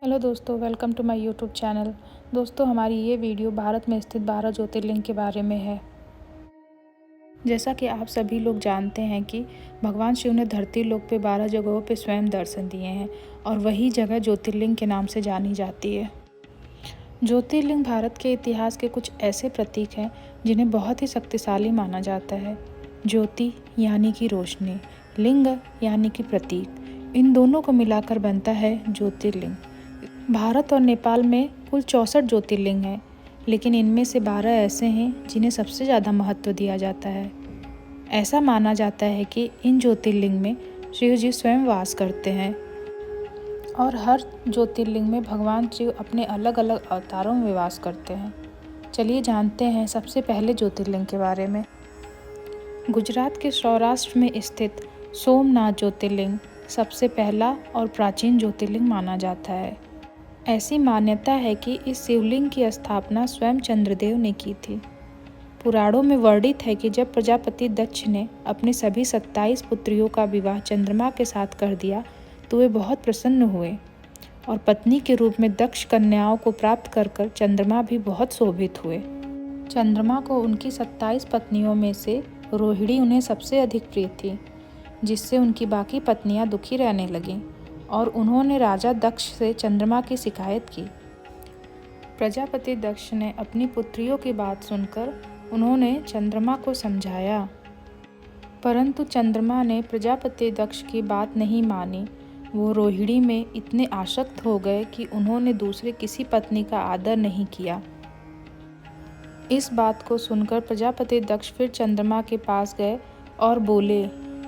Hello दोस्तों, welcome to my YouTube channel. दोस्तों, हमारी ये वीडियो भारत में स्थित 12 ज्योतिर्लिंग के बारे में है। जैसा कि आप सभी लोग जानते हैं कि भगवान शिव ने धरती लोक पे 12 जगहों पे स्वयं दर्शन दिए हैं और वही जगह ज्योतिर्लिंग के नाम से जानी जाती है। ज्योतिर्लिंग भारत के इतिहास के कुछ ऐसे प्रतीक हैं जिन्हें बहुत ही शक्तिशाली माना जाता है। ज्योति यानी कि रोशनी, लिंग यानी कि प्रतीक, इन दोनों को मिलाकर बनता है ज्योतिर्लिंग। भारत और नेपाल में कुल 64 ज्योतिर्लिंग हैं, लेकिन इनमें से 12 ऐसे हैं जिन्हें सबसे ज़्यादा महत्व दिया जाता है। ऐसा माना जाता है कि इन ज्योतिर्लिंग में शिव जी स्वयं वास करते हैं और हर ज्योतिर्लिंग में भगवान शिव अपने अलग अलग अवतारों में वास करते हैं। चलिए जानते हैं सबसे पहले ज्योतिर्लिंग के बारे में। गुजरात के सौराष्ट्र में स्थित सोमनाथ ज्योतिर्लिंग सबसे पहला और प्राचीन ज्योतिर्लिंग माना जाता है। ऐसी मान्यता है कि इस शिवलिंग की स्थापना स्वयं चंद्रदेव ने की थी। पुराणों में वर्णित है कि जब प्रजापति दक्ष ने अपनी सभी 27 पुत्रियों का विवाह चंद्रमा के साथ कर दिया तो वे बहुत प्रसन्न हुए और पत्नी के रूप में दक्ष कन्याओं को प्राप्त कर चंद्रमा भी बहुत शोभित हुए। चंद्रमा को उनकी 27 पत्नियों में से रोहिणी उन्हें सबसे अधिक प्रिय थी, जिससे उनकी बाकी पत्नियां दुखी रहने लगीं और उन्होंने राजा दक्ष से चंद्रमा की शिकायत की। प्रजापति दक्ष ने अपनी पुत्रियों की बात सुनकर उन्होंने चंद्रमा को समझाया, परंतु चंद्रमा ने प्रजापति दक्ष की बात नहीं मानी। वो रोहिणी में इतने आसक्त हो गए कि उन्होंने दूसरे किसी पत्नी का आदर नहीं किया। इस बात को सुनकर प्रजापति दक्ष फिर चंद्रमा के पास गए और बोले,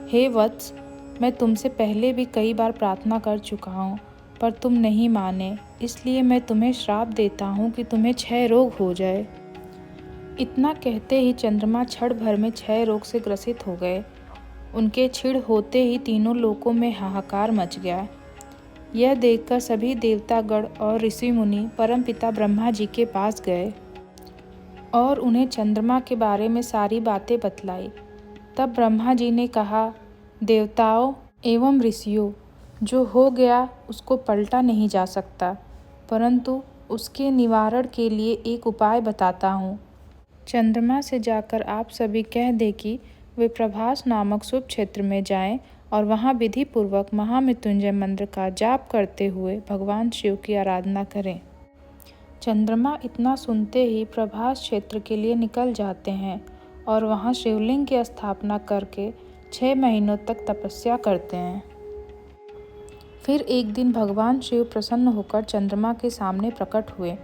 हे वत्स, मैं तुमसे पहले भी कई बार प्रार्थना कर चुका हूँ, पर तुम नहीं माने, इसलिए मैं तुम्हें श्राप देता हूँ कि तुम्हें क्षय रोग हो जाए। इतना कहते ही चंद्रमा क्षण भर में क्षय रोग से ग्रसित हो गए। उनके क्षीण होते ही तीनों लोकों में हाहाकार मच गया। यह देखकर सभी देवतागण और ऋषि मुनि परमपिता ब्रह्मा जी के पास गए और उन्हें चंद्रमा के बारे में सारी बातें बतलाई। तब ब्रह्मा जी ने कहा, देवताओं एवं ऋषियों, जो हो गया उसको पलटा नहीं जा सकता, परंतु उसके निवारण के लिए एक उपाय बताता हूँ। चंद्रमा से जाकर आप सभी कह दें कि वे प्रभास नामक शुभ क्षेत्र में जाएं और वहाँ विधि पूर्वक महामृत्युंजय मंत्र का जाप करते हुए भगवान शिव की आराधना करें। चंद्रमा इतना सुनते ही प्रभास क्षेत्र के लिए निकल जाते हैं और वहाँ शिवलिंग की स्थापना करके 6 महीनों तक तपस्या करते हैं। फिर एक दिन भगवान शिव प्रसन्न होकर चंद्रमा के सामने प्रकट हुए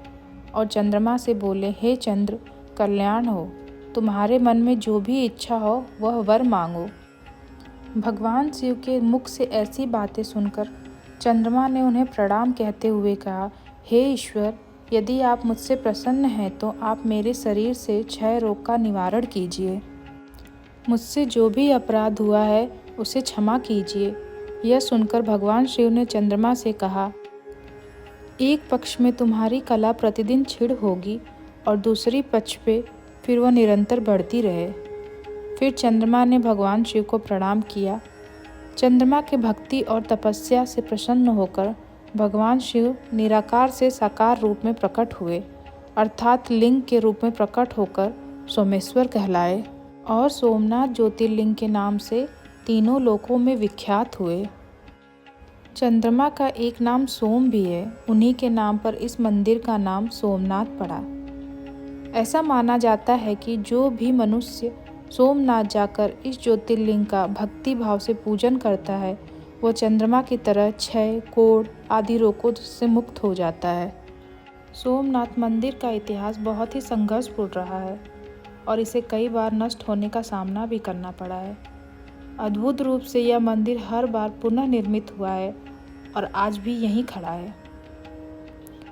और चंद्रमा से बोले, हे चंद्र, कल्याण हो, तुम्हारे मन में जो भी इच्छा हो वह वर मांगो। भगवान शिव के मुख से ऐसी बातें सुनकर चंद्रमा ने उन्हें प्रणाम कहते हुए कहा, हे ईश्वर, यदि आप मुझसे प्रसन्न हैं तो आप मेरे शरीर से क्षय रोग का निवारण कीजिए। मुझसे जो भी अपराध हुआ है उसे क्षमा कीजिए। यह सुनकर भगवान शिव ने चंद्रमा से कहा, एक पक्ष में तुम्हारी कला प्रतिदिन क्षीण होगी और दूसरी पक्ष पे फिर वह निरंतर बढ़ती रहे। फिर चंद्रमा ने भगवान शिव को प्रणाम किया। चंद्रमा के भक्ति और तपस्या से प्रसन्न होकर भगवान शिव निराकार से साकार रूप में प्रकट हुए, अर्थात लिंग के रूप में प्रकट होकर सोमेश्वर कहलाए और सोमनाथ ज्योतिर्लिंग के नाम से तीनों लोकों में विख्यात हुए। चंद्रमा का एक नाम सोम भी है, उन्हीं के नाम पर इस मंदिर का नाम सोमनाथ पड़ा। ऐसा माना जाता है कि जो भी मनुष्य सोमनाथ जाकर इस ज्योतिर्लिंग का भक्ति भाव से पूजन करता है वो चंद्रमा की तरह क्षय, कोढ़ आदि रोगों से मुक्त हो जाता है। सोमनाथ मंदिर का इतिहास बहुत ही संघर्षपूर्ण रहा है और इसे कई बार नष्ट होने का सामना भी करना पड़ा है। अद्भुत रूप से यह मंदिर हर बार पुनः निर्मित हुआ है और आज भी यहीं खड़ा है।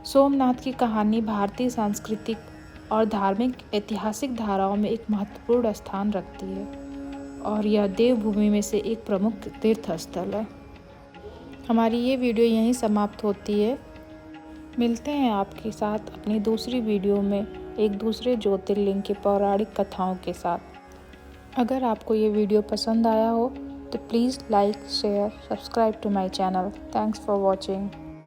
सोमनाथ की कहानी भारतीय सांस्कृतिक और धार्मिक ऐतिहासिक धाराओं में एक महत्वपूर्ण स्थान रखती है और यह देवभूमि में से एक प्रमुख तीर्थ स्थल है। हमारी ये वीडियो यहीं समाप्त होती है। मिलते हैं आपके साथ अपनी दूसरी वीडियो में एक दूसरे ज्योतिर्लिंग के पौराणिक कथाओं के साथ। अगर आपको ये वीडियो पसंद आया हो तो please like, share, subscribe to my channel. Thanks for watching.